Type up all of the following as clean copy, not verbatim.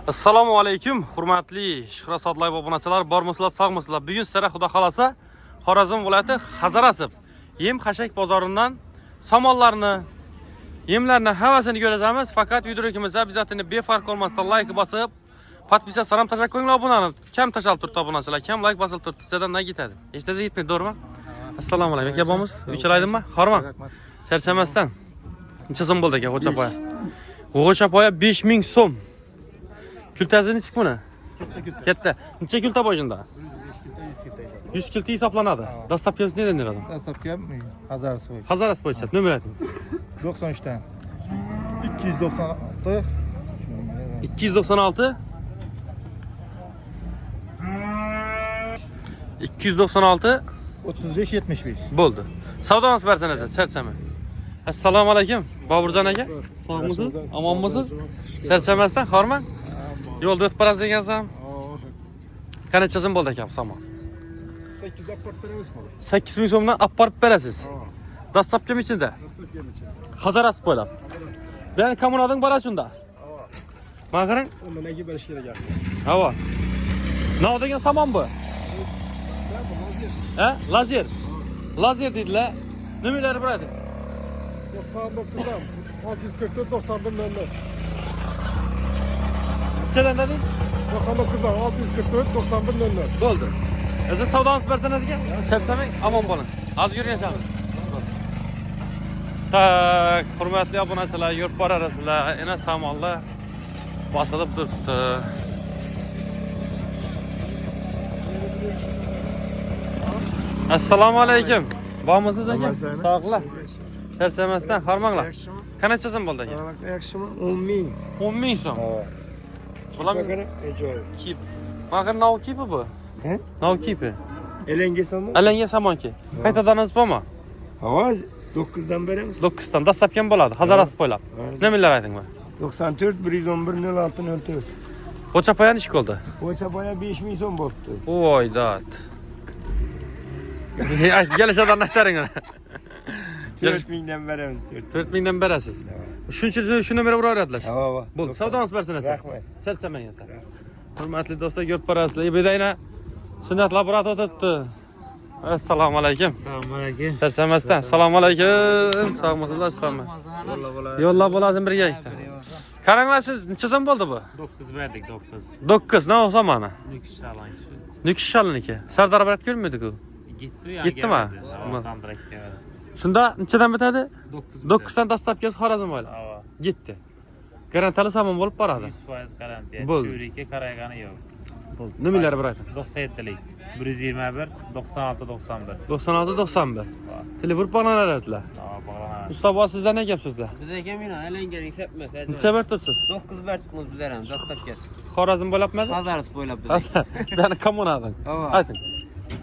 Assalomu alaykum, hurmatli Shuhrat Sodlayev obunachilar, bormisizlar, sog'misizlar? Bugun sizlarga Xudo xolasa Xorazm viloyati Hazarasib yem-xashak bozoridan samonlarni, yemlarni havasini ko'ramiz. Faqat videolarimizni obязательно befarq olmasdan like bosib, podpisa salam tashakkur qiling obunani. Kam tashalib turibdi obunachilar, kam like bosilib turibdi. Sizdan nima ketadi? Hech narsa yetmaydi, to'g'rimi? Assalomu alaykum. Aka bormiz? Uchilaydimmi? Xorman. Charchamasdan. Necha so'm bo'ldi aka G'o'chapoya? G'o'chapoya 5000 so'm. Kültesi neçik bunu? Katta. Neçe külta boyunda? 100 külta hesaplanadı. Dastlapkemiz ne denir adam? Dastlapkem Hazarasib. Hazarasib boyunca. Nömer ayting. 93'ten 296 296 296 35 75. bo'ldi. Savdomiz bersangiz, charchama. Assalomu alaykum. Boburjon aka. Sog'misiz? Omonmisiz? Charchamasdan, xorman. Yo'lda o'tib borasiz ekansan. Qancha so'm bo'ldi aka somon? 8 apart beramiz mi? 8000 so'mdan apparib berasiz. Dastlabki ichida. Hazarasib bo'ylab. Ben kommunadın bora shunda. Mana qarang. Nimaga berish kerak? Havo. Nima degan somon bu? Ha? Lazer. Lazer dedilar. Nimalar bo'ladi? 99 dan 644 91 00. Nechadan dedingiz? 99 dan 644 91 00. Bo'ldi. Siz savdomiz bersangiz ekan, charchamang, omon bo'ling. Hozir yurayapmiz. Tak, hurmatli obunachilar, yurib borasizlar. Yana samonlar bosilib turibdi. Assalomu alaykum. Bormisiz aka? Sog'lar. Charchamasdan, xormanglar. Qancha so'm bo'ldi aka? Yaxshimi? 10.000. 10.000 so'm. Bular ajoyib. kip. Mana nav kipi bu. He? Nav kipi. Elenge somon? Alanga samonki. Qaytadanız bormi? Hava 9'dan beramiz. 9dan dastlabki bo'ladi. Hazarasib bo'ylab. Nimalar ayting mana? 94 111 06 04. G'o'chapoya nechik bo'ldi? G'o'chapoya 5000 so'm bo'libdi. Voy dat. Kelishadigan aytaring ana. 4000 dan beramiz. 4000 dan berasiz. Shuni mera uraveradilar. Hava. Bo'ldi. Savdomiz bersangiz. Rahmat. Charchamang esa. Hurmatli do'stlar, ko'rib borasizlar. Bedayna sunnat laboratoriya o'tibdi. Assalomu alaykum. Assalomu alaykum. Charchamasdan. Assalomu alaykum. Sog'misizlar, sog'mi? Yo'llab bo'lasiz birga ikkita. Qaranglar, siz necha so'm bo'ldi bu? 9 verdik 9. 9 ne olsa mana? Nüks şalan şu. Nüks şalıniki. Sardar Barat görmüyordu ku. Gitti ya. Gitti mi? Kandırak geldi. Şunda neçeden bitedi? 9. 9'dan dastlap kez Xorazm böyle. Hava. Gitti. Garantili samon bolup baradı. 100% garantiya. Bo'ldi. Şurike karayganı yok. Nimeleri bıraktın? 97'lik. 121 96 91. 96 91. Telefon bana verdiler. Tamam bağlana. Mustafa sizden ne yapıyorsunuz? Bize gemina elengening sepmez. Neçe bertesiz? 9 bertikmiz bizlarım. Dastlab kes. Xorazm bo'lib mı? Hazarasib bo'ylab biz. Ben kommunadan. Hava. Aytın.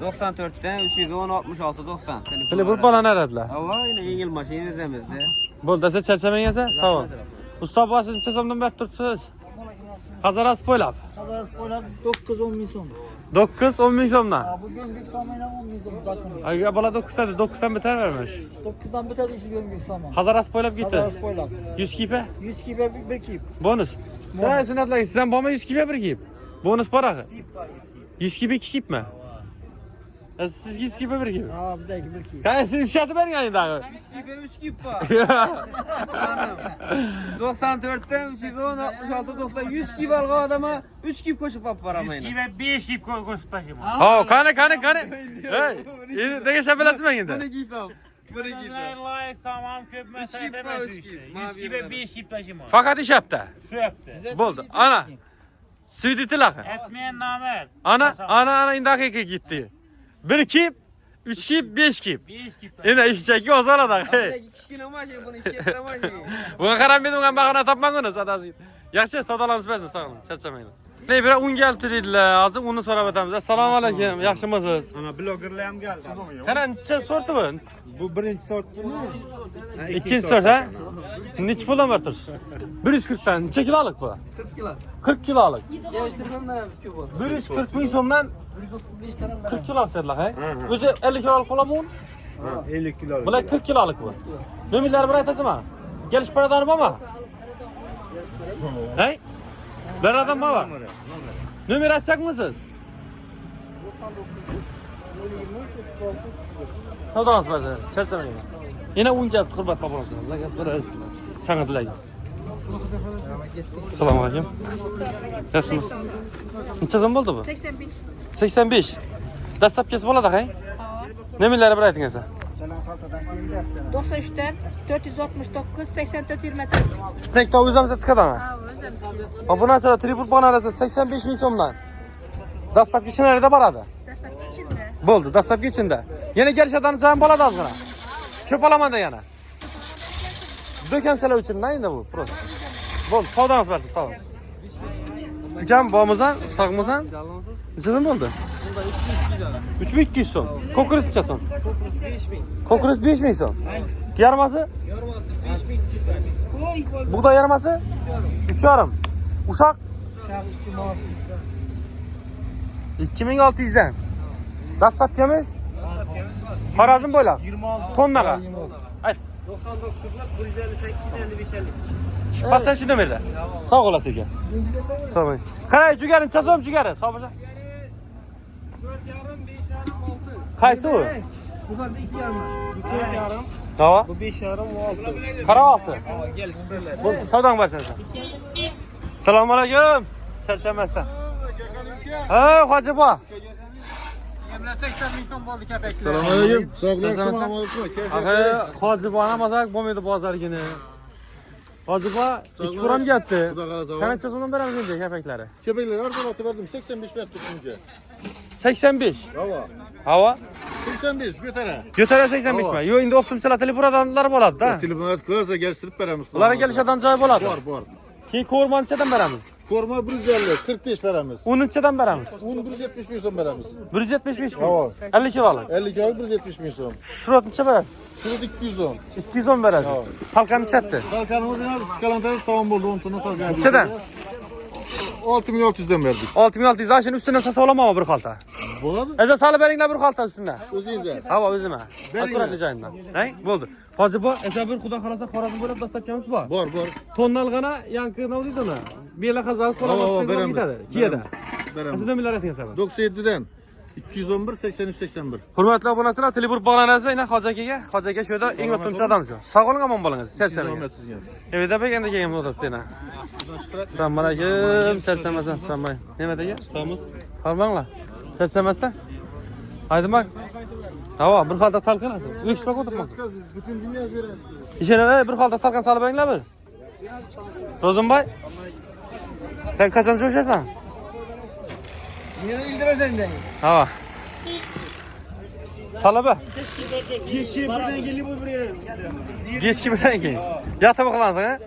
94'ten 310 66 90. Telefon bana verdiler. Hava yine yengil maşini izlemizde. Bo'ldi, siz charchamangiz sağ ol. Mustafa siz neçe so'mdan berib turibsiz? Hazarasib bo'ylab. Hazarasib bo'ylab 9-10 ming so'm. 9-10 ming so'mdan. Bu gömgek samayla 10 ming so'm zaten. Ay bala 9'dan 9'dan biter vermiş. 9'dan bitadi işi gömgek saman. Hazarasib bo'ylab gitti. Hazarasib bo'ylab. 100 kipe. 100 kibe bir kip. Bonus. Sen sunatlar sizden bana 100 kipe bir kip. Bonus para. 100 kipe 2 kip mi? Siz 100 kipe bir kip. Ha bizdeki bir kip. Kanka siz fiyatı verin yani daha. 3 gibi 3 gibi var. 94'ten 310 66 90 100 gibi algı adama 3 gibi koşup ap paramayla. Gibi 5 ip koştu taşıma. Ha kanı. Hey. Ne geçebilirsin ben Bunu yine. giysem. Bunu giysem. Layık tamam köp mesele Üç kip var, demez üç işte. kip. 100 Mavi gibi yana. 5 ip taşıma. Fakat iş yaptı. Şu yaptı. Buldu. Ana. Südütü lakı. Etmeyen namert. Ana indaki gitti. 1 kip, 3 kip, 5 kip. 5 ip taşıma. Yine iş çekiyor o zaman da. Bizdeki kişinin maşı bunu işletme maşı. Buna karan bir dungan bakana tapmanını sadası. Yaxşı sadalarınız versin sağ olun. Çarçamayın. Ne bir un geldi dediler. Azı onu sonra batamiz. Assalomu alaykum. Yaxshimisiz? Ana bloggerlar ham geldi. Qana necha sorti bu? Bu birinchi sort. Ikkinchi sort ha? Necha puldan bertirsiz? 140 dan. Necha kilolik bu? 40 kilo. 40 kilolik. Geliştirmem veririz köp olsun. 140 ming so'mdan 135 tane 40 kilolik derler ha? O'zi 50 kilolik qo'lamu un? 50 kilo. Bular 40 kilolik bu. Nomerlari bir aytasizmi? Kelish paradan bormi? Hey? Bir adam mı var? Nömer açacak mısınız? Savdağınız var zaten. Çerçeveyle. Yine un geldi kurbat babamızdan. Allah yaptırır. Sana dileğim. Selamun aleyküm. Nasılsınız? Neçe zaman oldu bu? 85. 85. Dastlab kesip oladi hay? Nemelari bir aytingizlar? 93'ten 469 84 24. Nekta o'zimizda chiqadimi? Ha, o'zimiz. Obunachilar tribut bonarasi 85 ming so'mdan. Dastlabki ssenariyda boradi. Dastlabki ichimda. Bo'ldi, dastlabki ichida. Yana kelishadan jam bo'ladi ozgina. Ko'p olamanda yana. Do'konchalar uchun endi bu prosta. Bo'ldi, savdongiz bersin, sog' bo'ling. Ukam bormizan, sog'mizan? Nechadan bo'ldi? 3200 so'm. Ko'kris necha so'm? Ko'kris 5000 so'm. Yarmasi? Bug'doy yarmasi? 3,5. Uşak? 2600 dan. Dastlabkimiz? Xorazm bo'ylab. 26 tonnaga. Ayt. 99'lar 158 55 50. Passan shunda merda. Sog' bo'lasiz aka. Sog' bo'ling. Qarang, jugarim, chasom jugarim. Sog' bo'lsa. 4,5 5,5 6. Qaysi u? Bu kadar 2,5. Tava? Bu 5,5 6. Qara olti. Gelsin böyle. Bu savdong bersin. Assalomu alaykum. Charchamasdan. Ha, hojibo. 80 ming so'm bo'ldi kapaklar. Assalomu alaykum. Charchamasdan. Assalomu alaykum. Aha, hojibona mazak bo'lmaydi bozorgini. Hojibo 2 kuram ketdi. Xudo xolasa. Qancha so'mdan beramiz endi kapaklari? Kepekler arzu verdim. 85 verdim çünkü. 85. Hava. Hava? 85 götüre. Yo'tara 85 mi? Yo, endi o'qtimchilar buradanlar bo'ladi-da. Telefonu kılasa geliştirip veremiz. Ularga kelishadigan joy bo'ladi. Bor. Keyin ko'rmanchadan beramiz. Korma 150, 45 veremiz. 10-chadan beramiz. 170 bin son veremiz. 175 mi? Hava. 50 kilolik. 50 kağıt 170 bin son. Şurot necha berasiz? Şurada 210. 210 berasiz. Halkan nechati? Kalkanımız ne? Skalantarız tamam oldu. 10 tonu kalkan. Nechadan? 6600'den verdik. 6600 ashini ustidan sasa olamanmi bir xalta? Bo'ladi. Eza solib beringlar bir xalta ustidan. O'zingizga. Havo o'zima. Beringlar. Akkuratli joyidan. Hay? Bo'ldi. Hozir bu esa bir xudo xolasa Xorazm bo'lib dastlabkamiz bor. Bor. Tonnalg'ana yangi nima deydimi? Bela xazal Havo, beramiz. Kiyada. Beramiz. Sizdan milar aytingizlar. 97'den 211 83 81. Hurmatli obunachilar, Telebur bog'lanasi, yana Hoji akaga, Hoji aka shu yerda eng o'ttimchi odam shu. Sog' bo'ling, omon bo'lingiz. Charchamaysiz. Zahmet sizga. Evda bek endi kelgan o'tiribdi yana. Assalomu alaykum, charchamasan, assalomu. Nima degan? Sog'miz? Xo'rmanglar. Charchamasdan. Haydi bak. Havo, bir xalta talqinadi. Eksport o'tirmoq. Bütün dünya gören. İşine bir xalta talqin solib beringlar bir. Ro'zimboy. Sen qachon jo'shasan? Yine İldiriz senden. Hava. Salaba. Geçi buradan geliyor buraya. Geçki bilan keyin. Yotib uxlansan, ha?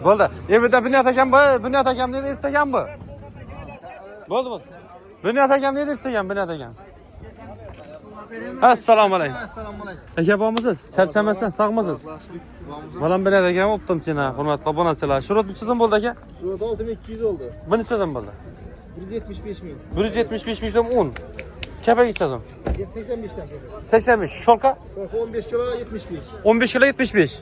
Bo'ldi. Evda Bunyat akam bu, Bunyat akam dedi ertagan bu. Bo'ldi. Bunyat akam dedi ertagan, Bunyat akam. Assalomu alaykum. Assalomu alaykum. Aka bormisiz? Charchamasdan, sog'misiz? Balam Bunyat akam o'ptimchina, hurmatli obunachilar. Shurot necha bo'ldi aka? Şurada 6200 oldu. Bu necha so'm bo'ldi? 175 bin. 175 ming so'm un. Kapak necha so'm? 85'ten. 85. Şolka? Şurada 15 kilo 75. 15 kilo 75.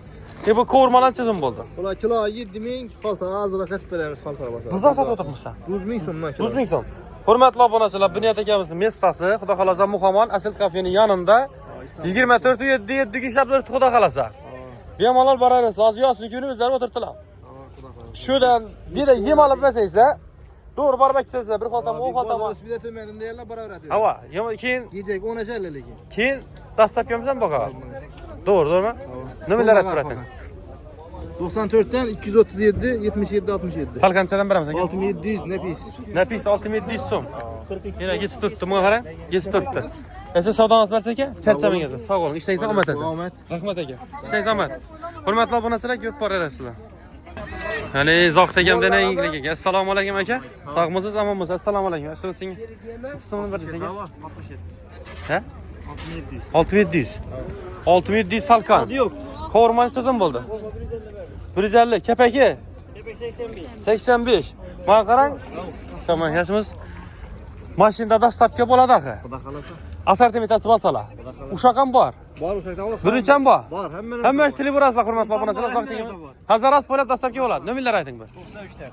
Bu kavurmalar necha so'm bo'ldi? Ulan kilo 7 bin. Falta ağzına kaçıp veremiz faltalara bakalım. Buzdan sotib o'tiribmisan? 100 bin sonuna kilo. 100 ming so'm. Hurmatli obunachilar, Bunyat akamizni mestasi, xudo xolasa Muhammad Asl kafening yonida 24/7 ishlab turibdi, xudo xolasa. Bemalol borasiz, hozir yoz kuni o'zlari o'tiribdilar. Shudan dedi yem olib berasizlar. Doğru borib aytasiz, bir xaltami, o xaltami. Bir de temelinde yerler para öğretiyor. Hava, keyin Yiyecek 10 aşağı lekin. keyin dastlabkimizdan boqamiz. Doğrumi? Nimalar aytib turadi? 94'ten 237 77 67. Qalqanchadan beramiz aka? 6700 nefis. Nafis 6700 so'm. Yana yetib turibdi, bunga qarang, yetib turibdi. Esa savdongiz bersa aka, charchamangiz. Sog' bo'ling, ishlaysiz omad asa. Ahmet. Rahmat aka. Ishlaysiz omad. Hurmatli obunachilar, ko'p borasizlar. Hani Zohid akam degan aka. Assalomu alaykum aka. Sog'misiz, omonmisiz? Assalomu alaykum. Shuni senga ismini bir desang. Ha? 6700. 6700 talqon. Yok. Qovurma necha so'm bo'ldi? 150. Kapaki? 85. Mana qarang. Tamam, yaxshimiz. Mashinada dastlabki bo'ladi axir. Xudo xolasa. Assortimentasi basala. Uşaq ham bor. Bor o'shakdan olasizlar. Birinchi ham bor. Bor, hamma. Hamma tili burasizlar, hurmatli obunachilar, uzoq chekinglar. Hazaras bo'lib dastlabki bo'ladi. Nomerlar ayting bir. 93'ten.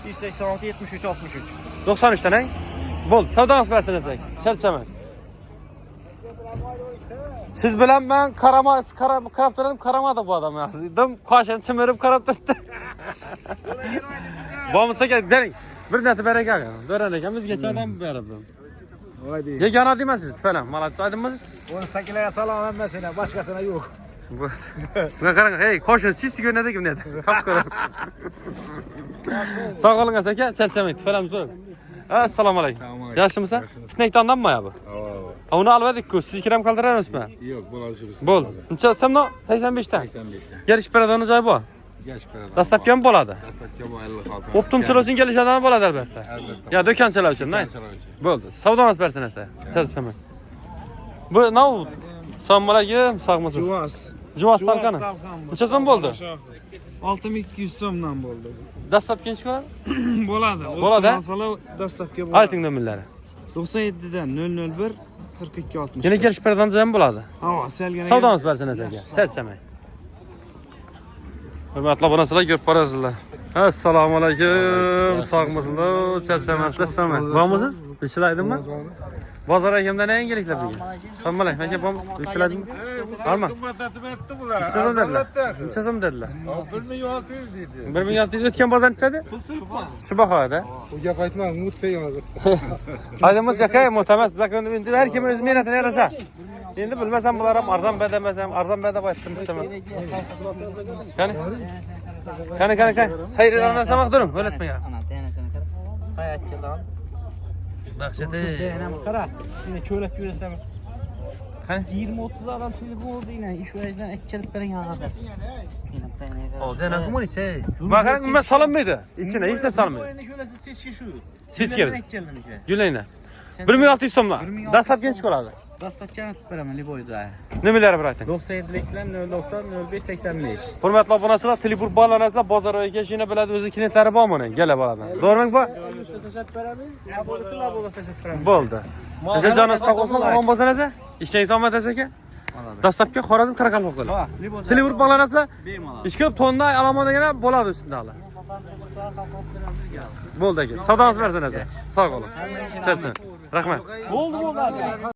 186 73 63. 93 dan, bo'ldi. Savdongiz bersin desak. Charchaman. Siz bilan men qarab turdim, qaramadi bu odam. Dim qoshini chimirib qarab turibdi. Bo'lmasa deng. Bir nati baraka. Do'ran ekan bizgacha odam beribdi. Voy dey. Yegona demaysiz falan. Malatchi aydinmisiz? O'nstakilarga salom hammasina, boshqasina yo'q. Bunga qarang, hey, qo'shni chist ko'rinadi kim dedi. Qap ko'rib. Sog' bo'ling aka, charchamang, falan zo'r. Assalomu alaykum. Yaxshimisiz? Fitnakdandanmi bu? Ha, uni albadik-ku. Siz kiram qoldirasizmi? Yo'q, bo'ladi. Bo'ldi. Necha so'mno? 85 dan. 85 dan. Gelish beradoni joyi bor. Gash beradi. Dastlabki ham bo'ladi. Dastlabki bu 50 xalta. Optimchilar uchun kelishadigan bo'ladi albatta. Albatta. Ya do'konchilar uchun, nay. Bo'ldi. Savdongiz bersin esa. Charchaman. Bu nau. Assalomu alaykum, sog'misiz? Juvas. Juvas talqani. Necha so'm bo'ldi? 6200 so'mdan bo'ldi. Dastlabki necha ko'radi? Bo'ladi. Bo'ladi? Dastlabki Ayting nomerlari. 97 dan 001 42 60. Yana kelish beradoni joyi ham bo'ladi. Ha, selgina. Savdongiz bersin aka. Charchamang. Hurmatli obunachilar, ko'rib borasizlar. Assalomu alaykum. Sog'misizlar? Charchamasizlar? Bormisiz? Ishlaydimmi? Bozor akamdan yangiliklar bugun. Assalomu alaykum. Aka, bormisiz? Ishlaydimmi? Bormi? Qimmatlatib aytdi bular. Necha so'm dedilar? Necha so'm dedilar? 1600 dedi. 1600 o'tgan bozor nechadi? Shu bahoda. Bu gap aytma, mutfay hozir. Haydimiz aka, mo'tamas. Endi har kim o'z mehnatini yarasha. Endi bilmasam bular ham arzon bermasam, arzon berib aytdim bichaman. Qani. Sayrilarni samoq during, o'latmagan. Ana, denesini qara. Sayatchidan. Dahshati. Denam qara. Seni cho'lab yurasan. Qani? 20-30 adam telefon oldu yine. İş vayizden etçilip veren arkadaş. O denen kumuni şey. Bakarın ben salınmaydı. İçine hiç de salınmaydı. Şöyle seçki şu. Seç geldi. Gülayna. 1600 so'mlar. Dastlab genç qoladi. Dastlabki aytib beraman, Liboyda. Nimalar birating? 97'liklar 090 05 85. Hurmatli obunachilar, Telefon bolalarga bozorga kelishini biladi, o'zi klientlari bormi uni? Gala bo'ladi. To'g'rimi bu? Ya bo'lasizlar, bo'lib tashab beraman. Bo'ldi. O'sha joningiz sog' bo'lsin, omon bo'lsangiz, ishlangiz omad aka. Dastlabki Xorazm Qaraqalpoq qilib. Telefon bolalarga ish qilib tonna alomon degana bo'ladi shunda hali. Bo'ldi aka. Savdongiz bersin aka. Sog' bo'ling. Charchan. Rahmat. Bo'ldi.